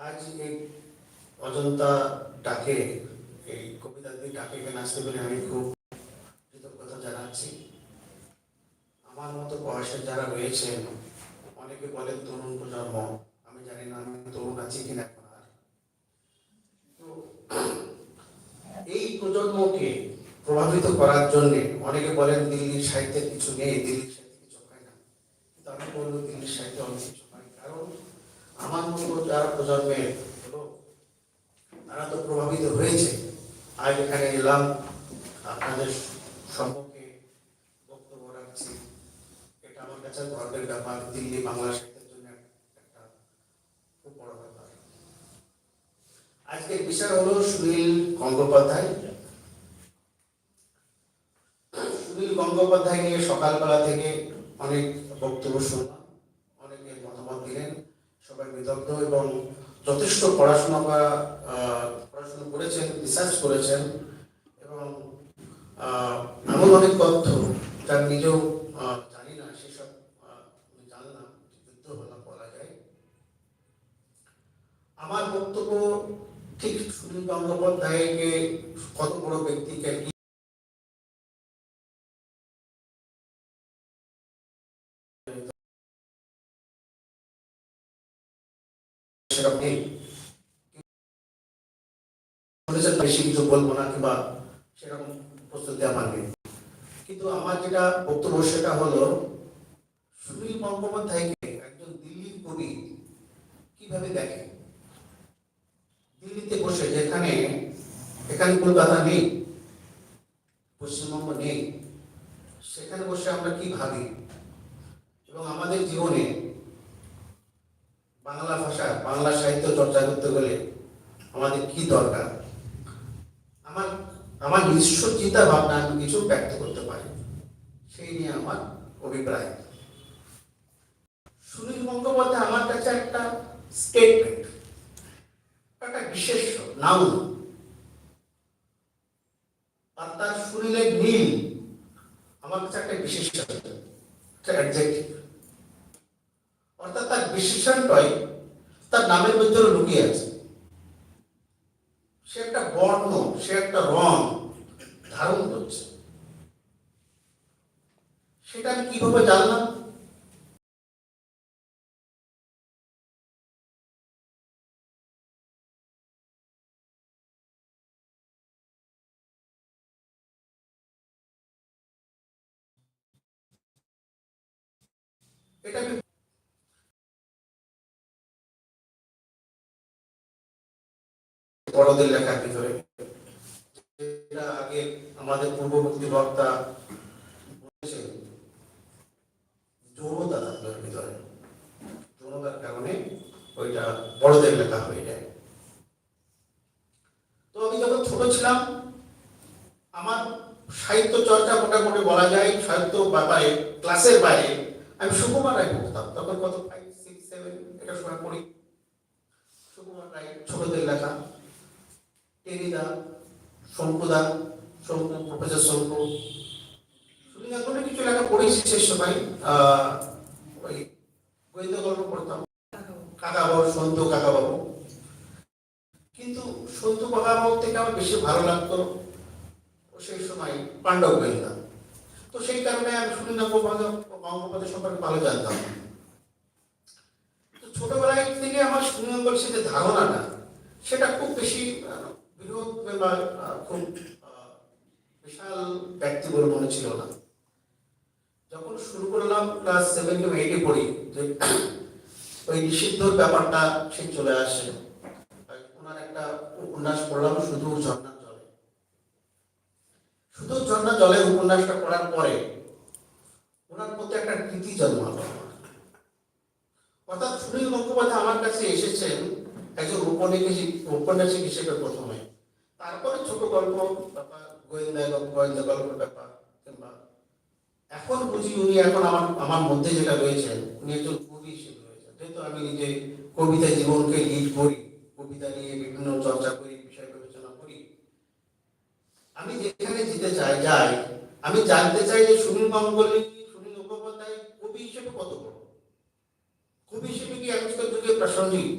আজ এই অজন্তা ডাকে, এই কবিতা দিয়ে ডাকে এখানে আসতে পেরে আমি খুব কৃতজ্ঞতা জানাচ্ছি। আমার মতো বয়সের যারা রয়েছেন, অনেকে বলেন তরুণ প্রজন্ম, আমি জানি না আমি তরুণ আছি কিনা এখন আর। তো এই প্রজন্মকে প্রভাবিত করার জন্য অনেকে বলেন দিল্লির সাহিত্যের কিছু নেই, দিল্লির সাহিত্যে কিছু হয় না, কিন্তু আমি বলবো দিল্লির সাহিত্যে অনেক কিছু হয়। কারণ আমার মতো যারা প্রজন্মের লোক, তারা তো প্রভাবিত হয়েছে। আজ এখানে এলাম, আপনাদের সম্মুখে বক্তব্য রাখছি, এটা আমার কাছে গর্বের ব্যাপার। দিল্লি বাংলা সাহিত্যের জন্য একটা খুব বড় ব্যাপার। আজকের বিষয় হলো সুনীল গঙ্গোপাধ্যায়। সুনীল গঙ্গোপাধ্যায় নিয়ে সকালবেলা থেকে অনেক বক্তব্য শুনলাম, অনেকে মতামত দিলেন, সবাই বিদগ্ধ এবং যথেষ্ট পড়াশোনা করেছেন, রিসার্চ করেছেন এবং এমন অনেক তথ্য যা নিজেও জানি না, সেসব আমি জানলাম, যুদ্ধ হলাম বলা যায়। আমার বক্তব্য ঠিক সুনীল গঙ্গোপাধ্যায়কে কত বড় ব্যক্তিকে সেরকম নেই, বেশি কিছু বলবো না কিংবা সেরকম প্রস্তুতি আমার নেই। কিন্তু আমার যেটা বক্তব্য সেটা হলো সুনীল গঙ্গোপাধ্যায়কে একজন দিল্লির কবি কিভাবে দেখে। দিল্লিতে বসে, যেখানে এখানে কলকাতা নেই, পশ্চিমবঙ্গ নেই, সেখানে বসে আমরা কি ভাবি এবং আমাদের জীবনে বাংলা ভাষা, বাংলা সাহিত্য চর্চা করতে গেলে আমাদের কি দরকার, আমার আমার নিজস্ব চিন্তা ভাবনা আমি কিছু ব্যক্ত করতে পারি, সেই নিয়ে আমার অভিপ্রায়। সুনীল গঙ্গোপাধ্যায় আমার কাছে একটা স্টেটমেন্ট, একটা বিশেষ নাউন, আর তার সুনীলের নীল আমার কাছে একটা বিশেষ অ্যাডজেক্টিভ। অর্থাৎ তার বিশেষণটাই তার নামের মধ্যে লুকিয়ে আছে। সে একটা বর্ণ, সে একটা রং ধারণ করছে। সেটা আমি কিভাবে জানলাম? এটা আমি বড়দের লেখার ভিতরে, যেটা আগে আমাদের পূর্ববর্তী বক্তা বলেছেন, যৌনতা থাকবে ভিতরে, যৌনতার কারণে ওইটা বড়দের লেখা হয়ে যায়। তো আমি যখন ছোট ছিলাম, আমার সাহিত্য চর্চা মোটামুটি বলা যায় সাহিত্য ব্যাপারে ক্লাসের বাইরে আমি সুকুমার রায় পড়তাম। তখন কত 5, 6, 7 এটা সময় পড়ি। সুকুমার রায় ছোটদের লেখা, টেনিদা, শঙ্কুদা, শঙ্কু, প্রফেসর শঙ্কু, সুনীল কিছু লেখা পড়েছি সে সময়। ওই গোয়েন্দা গল্প পড়তাম, কাকাবাবু, সন্তু কাকাবাবু। কিন্তু সন্তু কাকাবাবু থেকে আমার বেশি ভালো লাগতো সেই সময় পাণ্ডব গোয়েন্দা। তো সেই কারণে আমি সুনীল গঙ্গোপাধ্যায় সম্পর্কে ভালো জানতাম। তো ছোটবেলায় থেকে আমার সুনীল গঙ্গোপাধ্যায়ের যে ধারণাটা, সেটা খুব বেশি বৃহৎ বা খুব বিশাল ব্যক্তি বলে মনে ছিল না। যখন শুরু করলাম ক্লাস 7 বা 8 পড়ি, যে ওই নিষিদ্ধর ব্যাপারটা সে চলে আসে। ওনার একটা উপন্যাস পড়লাম, শুধু ঝর্ণার জলে। শুধু ঝর্ণা জলের উপন্যাসটা পড়ার পরে ওনার প্রতি একটা প্রীতি জন্মালো। অর্থাৎ সুনীল গঙ্গোপাধ্যায় আমার কাছে এসেছেন একজন ঔপন্যাসিক হিসেবে প্রথমে, তারপরে ছোট গল্প ব্যাপার, গোয়েন্দা গল্পের ব্যাপার, কিংবা এখন বুঝি উনি এখন আমার মধ্যে যেটা রয়েছেন, উনি একজন কবি হিসেবে রয়েছেন। যেহেতু আমি নিজে কবিতা জীবনকে লিড করি, কবিতা নিয়ে বিভিন্ন চর্চা করি, বিষয় বিবেচনা করি, আমি যেখানে যেতে যাই, আমি জানতে চাই যে সুনীল গঙ্গোপাধ্যায় কবি হিসেবে কত বড়, কবি হিসেবে কি আজকের যুগে প্রাসঙ্গিক,